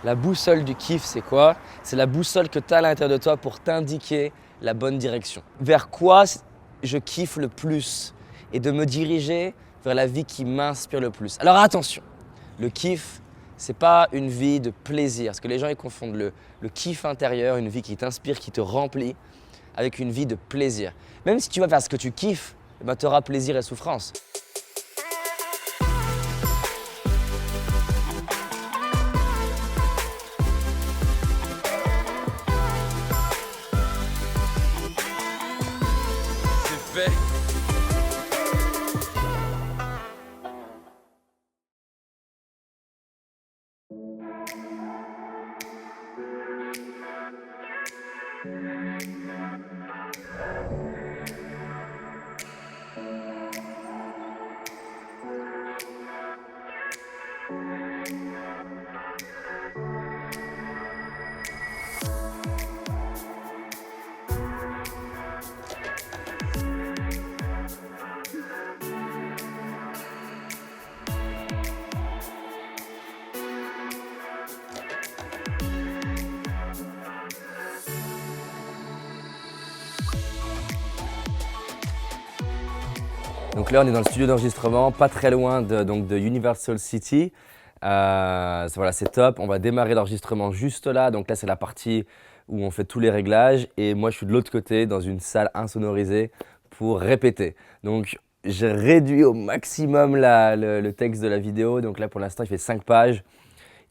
La boussole du kiff, c'est quoi? C'est la boussole que tu as à l'intérieur de toi pour t'indiquer la bonne direction. Vers quoi je kiffe le plus et de me diriger vers la vie qui m'inspire le plus. Alors attention, le kiff, c'est pas une vie de plaisir. Parce que les gens ils confondent le kiff intérieur, une vie qui t'inspire, qui te remplit, avec une vie de plaisir. Même si tu vas faire ce que tu kiffes, tu auras plaisir et souffrance. C'est fait. Donc là, on est dans le studio d'enregistrement, pas très loin de Universal City. Voilà, c'est top. On va démarrer l'enregistrement juste là. Donc là, c'est la partie où on fait tous les réglages. Et moi, je suis de l'autre côté, dans une salle insonorisée pour répéter. Donc, j'ai réduit au maximum le texte de la vidéo. Donc là, pour l'instant, il fait 5 pages.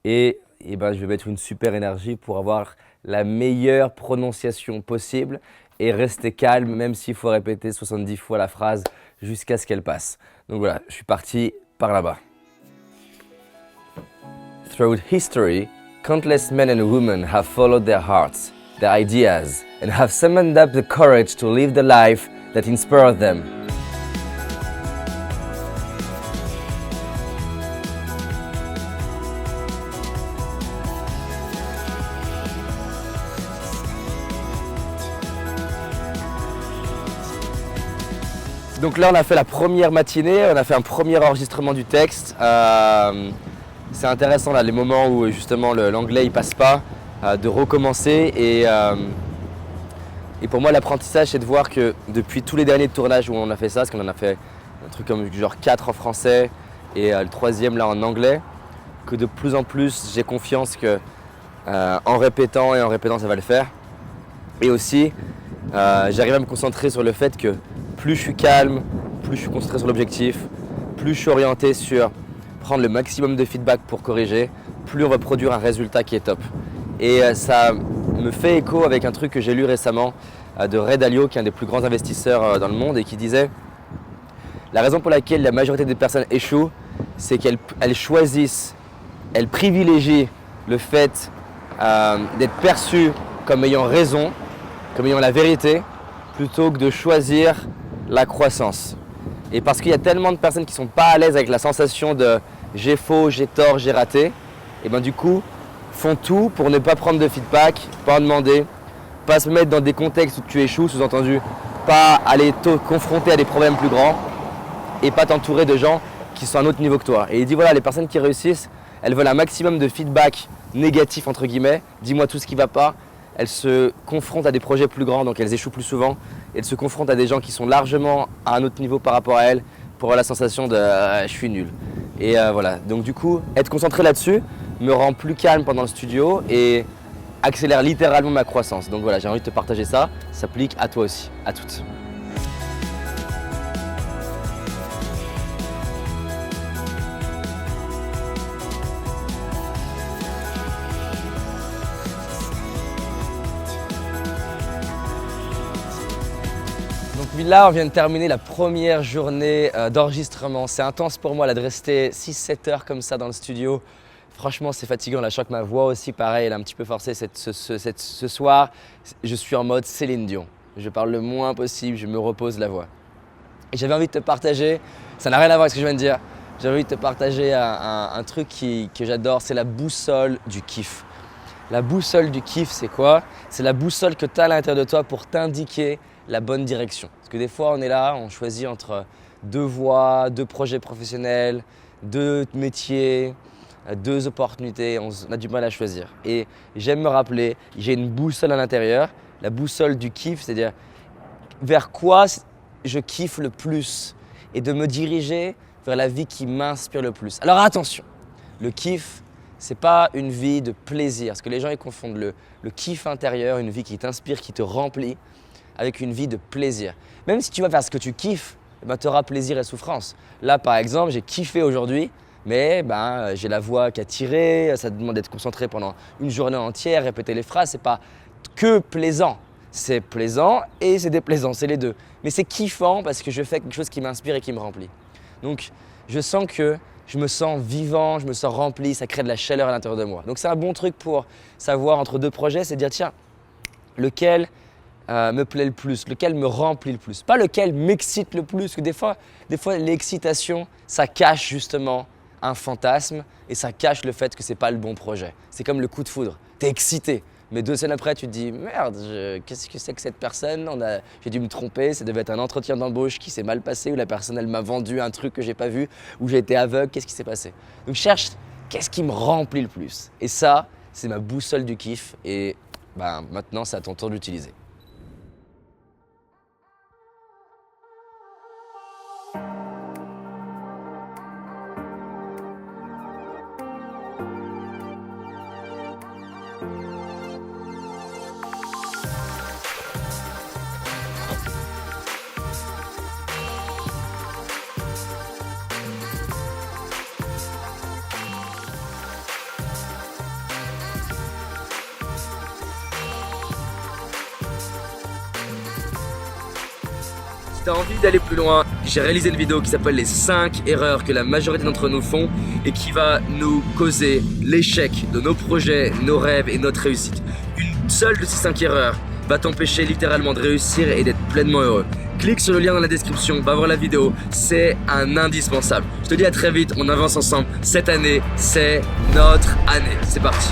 Et je vais mettre une super énergie pour avoir la meilleure prononciation possible et rester calme, même s'il faut répéter 70 fois la phrase jusqu'à ce qu'elle passe. Donc voilà, je suis parti par là-bas. Throughout history, countless men and women have followed their hearts, their ideas, and have summoned up the courage to live the life that inspired them. Donc là, on a fait la première matinée, on a fait un premier enregistrement du texte. C'est intéressant là, les moments où justement l'anglais il passe pas, de recommencer. Et pour moi, l'apprentissage, c'est de voir que depuis tous les derniers tournages où on a fait ça, parce qu'on en a fait un truc comme genre 4 en français et le 3e là en anglais, que de plus en plus, j'ai confiance que en répétant ça va le faire. Et aussi, j'arrive à me concentrer sur le fait que plus je suis calme, plus je suis concentré sur l'objectif, plus je suis orienté sur prendre le maximum de feedback pour corriger, plus on va produire un résultat qui est top. Et ça me fait écho avec un truc que j'ai lu récemment de Ray Dalio, qui est un des plus grands investisseurs dans le monde et qui disait la raison pour laquelle la majorité des personnes échouent, c'est qu'elles choisissent, elles privilégient le fait d'être perçues comme ayant raison, comme ayant la vérité, plutôt que de choisir la croissance. Et parce qu'il y a tellement de personnes qui ne sont pas à l'aise avec la sensation de j'ai faux, j'ai tort, j'ai raté, et du coup font tout pour ne pas prendre de feedback, pas en demander, pas se mettre dans des contextes où tu échoues, sous-entendu, pas aller te confronter à des problèmes plus grands et pas t'entourer de gens qui sont à un autre niveau que toi. Et il dit voilà, les personnes qui réussissent, elles veulent un maximum de feedback négatif entre guillemets, dis-moi tout ce qui ne va pas. Elles se confrontent à des projets plus grands, donc elles échouent plus souvent. Elles se confrontent à des gens qui sont largement à un autre niveau par rapport à elles pour avoir la sensation de je suis nul. Et voilà, donc du coup, être concentré là-dessus me rend plus calme pendant le studio et accélère littéralement ma croissance. Donc voilà, j'ai envie de te partager ça, ça s'applique à toi aussi, à toutes. Donc là, on vient de terminer la première journée d'enregistrement. C'est intense pour moi là, de rester 6-7 heures comme ça dans le studio. Franchement, c'est fatigant. Là, je sens que ma voix aussi, pareil, elle est un petit peu forcée ce soir. Je suis en mode Céline Dion. Je parle le moins possible, je me repose la voix. Et j'avais envie de te partager, ça n'a rien à voir avec ce que je viens de dire, j'avais envie de te partager un truc que j'adore, c'est la boussole du kiff. La boussole du kiff, c'est quoi? C'est la boussole que tu as à l'intérieur de toi pour t'indiquer la bonne direction. Parce que des fois, on est là, on choisit entre 2 voies, 2 projets professionnels, 2 métiers, 2 opportunités, on a du mal à choisir. Et j'aime me rappeler, j'ai une boussole à l'intérieur, la boussole du kiff, c'est-à-dire vers quoi je kiffe le plus et de me diriger vers la vie qui m'inspire le plus. Alors attention, le kiff, c'est pas une vie de plaisir, parce que les gens ils confondent le kiff intérieur, une vie qui t'inspire, qui te remplit, avec une vie de plaisir. Même si tu vas faire ce que tu kiffes, tu auras plaisir et souffrance. Là par exemple, j'ai kiffé aujourd'hui, mais j'ai la voix qui a tiré, ça demande d'être concentré pendant une journée entière, répéter les phrases, c'est pas que plaisant. C'est plaisant et c'est déplaisant, c'est les deux. Mais c'est kiffant parce que je fais quelque chose qui m'inspire et qui me remplit. Donc je sens que je me sens vivant, je me sens rempli, ça crée de la chaleur à l'intérieur de moi. Donc c'est un bon truc pour savoir entre 2 projets, c'est de dire tiens, lequel me plaît le plus, lequel me remplit le plus. Pas lequel m'excite le plus, parce que des fois l'excitation, ça cache justement un fantasme et ça cache le fait que ce n'est pas le bon projet. C'est comme le coup de foudre, tu es excité. Mais 2 semaines après, tu te dis « Merde, qu'est-ce que c'est que cette personne ? J'ai dû me tromper, ça devait être un entretien d'embauche qui s'est mal passé, ou la personne, elle m'a vendu un truc que j'ai pas vu, ou j'ai été aveugle, qu'est-ce qui s'est passé ?» Donc, je cherche qu'est-ce qui me remplit le plus. Et ça, c'est ma boussole du kiff. Et maintenant, c'est à ton tour de l'utiliser. Si tu as envie d'aller plus loin, j'ai réalisé une vidéo qui s'appelle les 5 erreurs que la majorité d'entre nous font et qui va nous causer l'échec de nos projets, nos rêves et notre réussite. Une seule de ces 5 erreurs va t'empêcher littéralement de réussir et d'être pleinement heureux. Clique sur le lien dans la description, va voir la vidéo, c'est un indispensable. Je te dis à très vite, on avance ensemble. Cette année, c'est notre année. C'est parti.